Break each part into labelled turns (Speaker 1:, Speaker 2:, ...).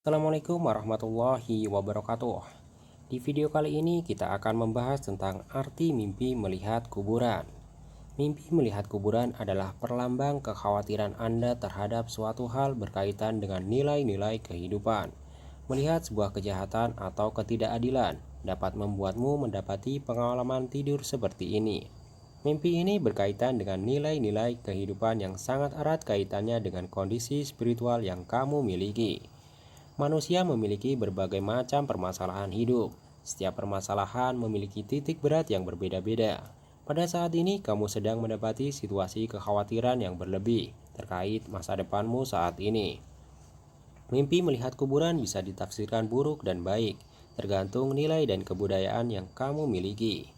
Speaker 1: Assalamualaikum warahmatullahi wabarakatuh. Di video kali ini kita akan membahas tentang arti mimpi melihat kuburan. Mimpi melihat kuburan adalah perlambang kekhawatiran Anda terhadap suatu hal berkaitan dengan nilai-nilai kehidupan. Melihat sebuah kejahatan atau ketidakadilan dapat membuatmu mendapati pengalaman tidur seperti ini. Mimpi ini berkaitan dengan nilai-nilai kehidupan yang sangat erat kaitannya dengan kondisi spiritual yang kamu miliki. Manusia memiliki berbagai macam permasalahan hidup. Setiap permasalahan memiliki titik berat yang berbeda-beda. Pada saat ini, kamu sedang mendapati situasi kekhawatiran yang berlebih terkait masa depanmu saat ini. Mimpi melihat kuburan bisa ditafsirkan buruk dan baik, tergantung nilai dan kebudayaan yang kamu miliki.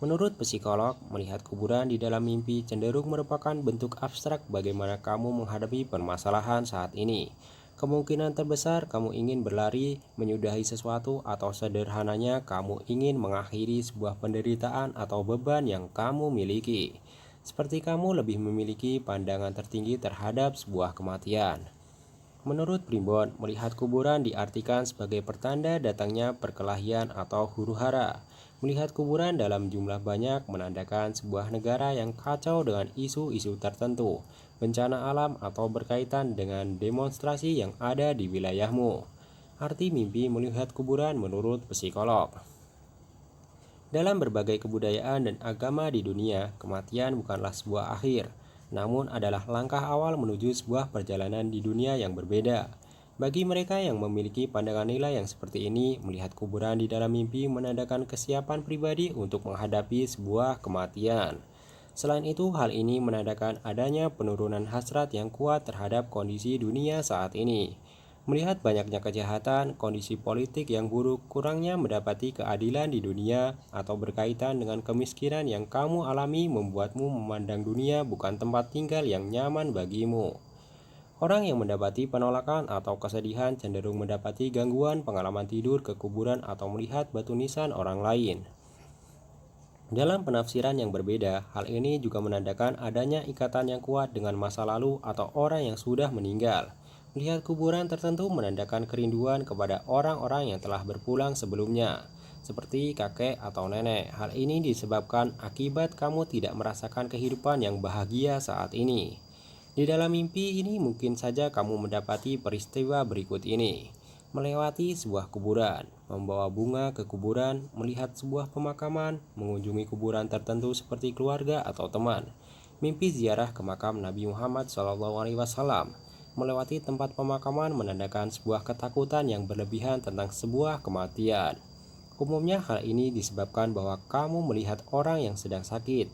Speaker 1: Menurut psikolog, melihat kuburan di dalam mimpi cenderung merupakan bentuk abstrak bagaimana kamu menghadapi permasalahan saat ini. Kemungkinan terbesar kamu ingin berlari, menyudahi sesuatu, atau sederhananya kamu ingin mengakhiri sebuah penderitaan atau beban yang kamu miliki. Seperti kamu lebih memiliki pandangan tertinggi terhadap sebuah kematian. Menurut Primbon, melihat kuburan diartikan sebagai pertanda datangnya perkelahian atau huru-hara. Melihat kuburan dalam jumlah banyak menandakan sebuah negara yang kacau dengan isu-isu tertentu, bencana alam atau berkaitan dengan demonstrasi yang ada di wilayahmu. Arti mimpi melihat kuburan menurut psikolog. Dalam berbagai kebudayaan dan agama di dunia, kematian bukanlah sebuah akhir, namun adalah langkah awal menuju sebuah perjalanan di dunia yang berbeda. Bagi mereka yang memiliki pandangan nilai yang seperti ini, melihat kuburan di dalam mimpi menandakan kesiapan pribadi untuk menghadapi sebuah kematian. Selain itu, hal ini menandakan adanya penurunan hasrat yang kuat terhadap kondisi dunia saat ini. Melihat banyaknya kejahatan, kondisi politik yang buruk, kurangnya mendapati keadilan di dunia, atau berkaitan dengan kemiskinan yang kamu alami membuatmu memandang dunia bukan tempat tinggal yang nyaman bagimu. Orang yang mendapati penolakan atau kesedihan cenderung mendapati gangguan pengalaman tidur ke kuburan atau melihat batu nisan orang lain. Dalam penafsiran yang berbeda, hal ini juga menandakan adanya ikatan yang kuat dengan masa lalu atau orang yang sudah meninggal. Melihat kuburan tertentu menandakan kerinduan kepada orang-orang yang telah berpulang sebelumnya, seperti kakek atau nenek. Hal ini disebabkan akibat kamu tidak merasakan kehidupan yang bahagia saat ini. Di dalam mimpi ini mungkin saja kamu mendapati peristiwa berikut ini. Melewati sebuah kuburan, membawa bunga ke kuburan, melihat sebuah pemakaman, mengunjungi kuburan tertentu seperti keluarga atau teman. Mimpi ziarah ke makam Nabi Muhammad SAW. Melewati tempat pemakaman menandakan sebuah ketakutan yang berlebihan tentang sebuah kematian. Umumnya hal ini disebabkan bahwa kamu melihat orang yang sedang sakit,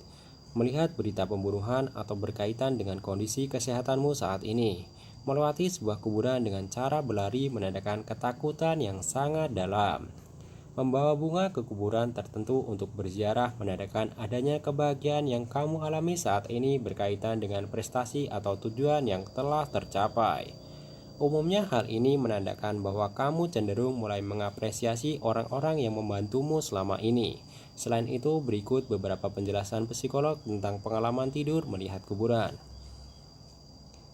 Speaker 1: melihat berita pembunuhan atau berkaitan dengan kondisi kesehatanmu saat ini. Melewati sebuah kuburan dengan cara berlari menandakan ketakutan yang sangat dalam. Membawa bunga ke kuburan tertentu untuk berziarah menandakan adanya kebahagiaan yang kamu alami saat ini berkaitan dengan prestasi atau tujuan yang telah tercapai. Umumnya hal ini menandakan bahwa kamu cenderung mulai mengapresiasi orang-orang yang membantumu selama ini. Selain itu, berikut beberapa penjelasan psikolog tentang pengalaman tidur melihat kuburan.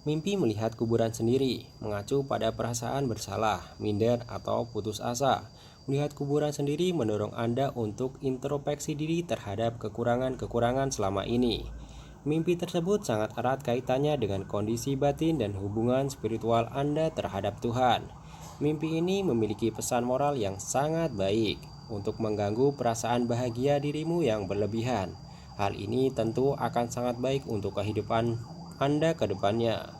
Speaker 1: Mimpi melihat kuburan sendiri mengacu pada perasaan bersalah, minder, atau putus asa. Melihat kuburan sendiri mendorong Anda untuk introspeksi diri terhadap kekurangan-kekurangan selama ini. Mimpi tersebut sangat erat kaitannya dengan kondisi batin dan hubungan spiritual Anda terhadap Tuhan. Mimpi ini memiliki pesan moral yang sangat baik untuk mengganggu perasaan bahagia dirimu yang berlebihan. Hal ini tentu akan sangat baik untuk kehidupan Anda ke depannya.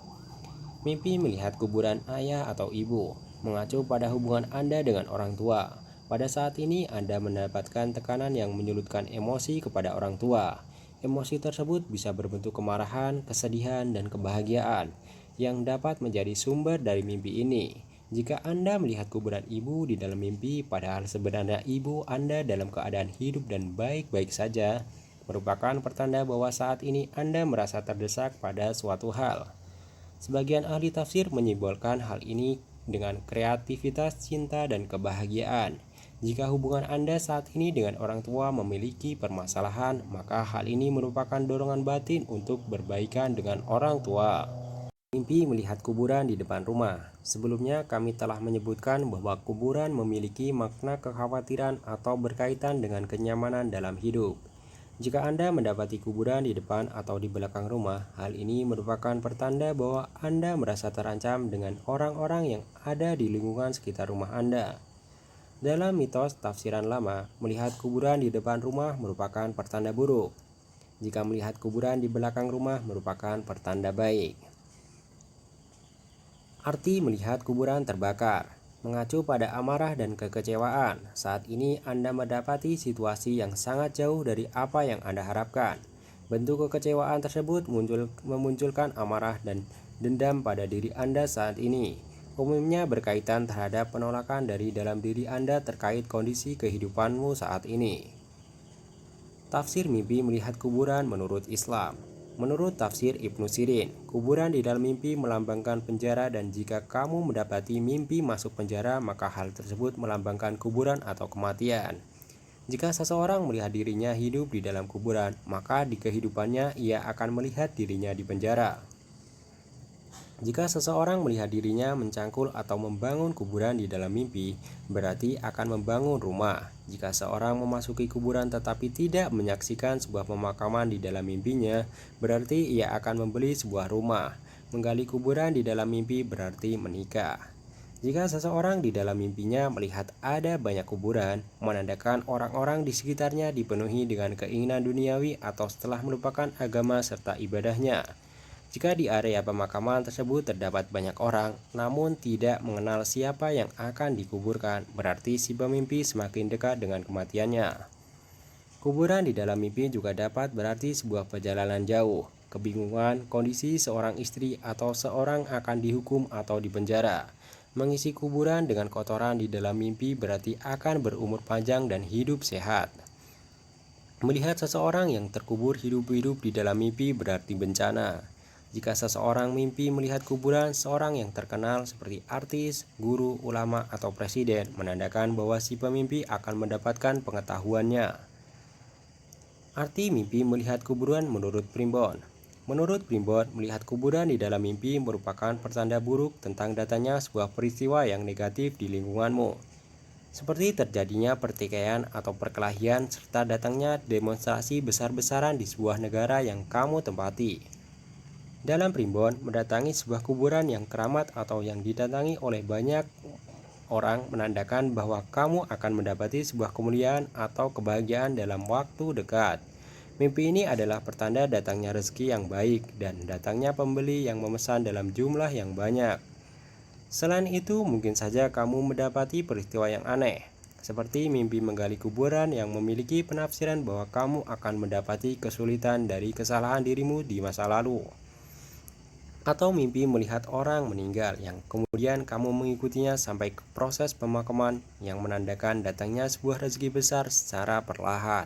Speaker 1: Mimpi melihat kuburan ayah atau ibu mengacu pada hubungan Anda dengan orang tua. Pada saat ini Anda mendapatkan tekanan yang menyulitkan emosi kepada orang tua. Emosi tersebut bisa berbentuk kemarahan, kesedihan, dan kebahagiaan yang dapat menjadi sumber dari mimpi ini. Jika Anda melihat kuburan ibu di dalam mimpi, padahal sebenarnya ibu Anda dalam keadaan hidup dan baik-baik saja, merupakan pertanda bahwa saat ini Anda merasa terdesak pada suatu hal. Sebagian ahli tafsir menyimbolkan hal ini dengan kreativitas, cinta, dan kebahagiaan. Jika hubungan Anda saat ini dengan orang tua memiliki permasalahan, maka hal ini merupakan dorongan batin untuk berbaikan dengan orang tua. Mimpi melihat kuburan di depan rumah. Sebelumnya kami telah menyebutkan bahwa kuburan memiliki makna kekhawatiran atau berkaitan dengan kenyamanan dalam hidup. Jika Anda mendapati kuburan di depan atau di belakang rumah, hal ini merupakan pertanda bahwa Anda merasa terancam dengan orang-orang yang ada di lingkungan sekitar rumah Anda. Dalam mitos tafsiran lama, melihat kuburan di depan rumah merupakan pertanda buruk. Jika melihat kuburan di belakang rumah merupakan pertanda baik. Arti melihat kuburan terbakar mengacu pada amarah dan kekecewaan. Saat ini Anda mendapati situasi yang sangat jauh dari apa yang Anda harapkan. Bentuk kekecewaan tersebut memunculkan amarah dan dendam pada diri Anda saat ini. Umumnya berkaitan terhadap penolakan dari dalam diri Anda terkait kondisi kehidupanmu saat ini. Tafsir mimpi melihat kuburan menurut Islam. Menurut tafsir Ibnu Sirin, kuburan di dalam mimpi melambangkan penjara, dan jika kamu mendapati mimpi masuk penjara, maka hal tersebut melambangkan kuburan atau kematian. Jika seseorang melihat dirinya hidup di dalam kuburan, maka di kehidupannya ia akan melihat dirinya di penjara. Jika seseorang melihat dirinya mencangkul atau membangun kuburan di dalam mimpi, berarti akan membangun rumah. Jika seorang memasuki kuburan tetapi tidak menyaksikan sebuah pemakaman di dalam mimpinya, berarti ia akan membeli sebuah rumah. Menggali kuburan di dalam mimpi berarti menikah. Jika seseorang di dalam mimpinya melihat ada banyak kuburan, menandakan orang-orang di sekitarnya dipenuhi dengan keinginan duniawi atau setelah melupakan agama serta ibadahnya. Jika di area pemakaman tersebut terdapat banyak orang, namun tidak mengenal siapa yang akan dikuburkan, berarti si pemimpi semakin dekat dengan kematiannya. Kuburan di dalam mimpi juga dapat berarti sebuah perjalanan jauh, kebingungan, kondisi seorang istri atau seorang akan dihukum atau dipenjara. Mengisi kuburan dengan kotoran di dalam mimpi berarti akan berumur panjang dan hidup sehat. Melihat seseorang yang terkubur hidup-hidup di dalam mimpi berarti bencana. Jika seseorang mimpi melihat kuburan seorang yang terkenal seperti artis, guru, ulama, atau presiden, menandakan bahwa si pemimpi akan mendapatkan pengetahuannya. Arti mimpi melihat kuburan menurut Primbon. Menurut Primbon, melihat kuburan di dalam mimpi merupakan pertanda buruk tentang datangnya sebuah peristiwa yang negatif di lingkunganmu, seperti terjadinya pertikaian atau perkelahian serta datangnya demonstrasi besar-besaran di sebuah negara yang kamu tempati. Dalam Primbon, mendatangi sebuah kuburan yang keramat atau yang didatangi oleh banyak orang menandakan bahwa kamu akan mendapati sebuah kemuliaan atau kebahagiaan dalam waktu dekat. Mimpi ini adalah pertanda datangnya rezeki yang baik dan datangnya pembeli yang memesan dalam jumlah yang banyak. Selain itu, mungkin saja kamu mendapati peristiwa yang aneh, seperti mimpi menggali kuburan yang memiliki penafsiran bahwa kamu akan mendapati kesulitan dari kesalahan dirimu di masa lalu. Atau mimpi melihat orang meninggal yang kemudian kamu mengikutinya sampai ke proses pemakaman yang menandakan datangnya sebuah rezeki besar secara perlahan.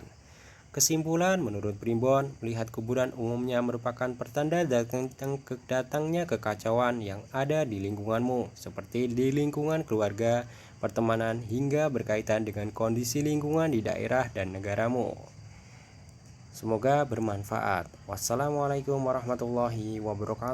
Speaker 1: Kesimpulan menurut Primbon, melihat kuburan umumnya merupakan pertanda datangnya kekacauan yang ada di lingkunganmu, seperti di lingkungan keluarga, pertemanan, hingga berkaitan dengan kondisi lingkungan di daerah dan negaramu. Semoga bermanfaat. Wassalamualaikum warahmatullahi wabarakatuh.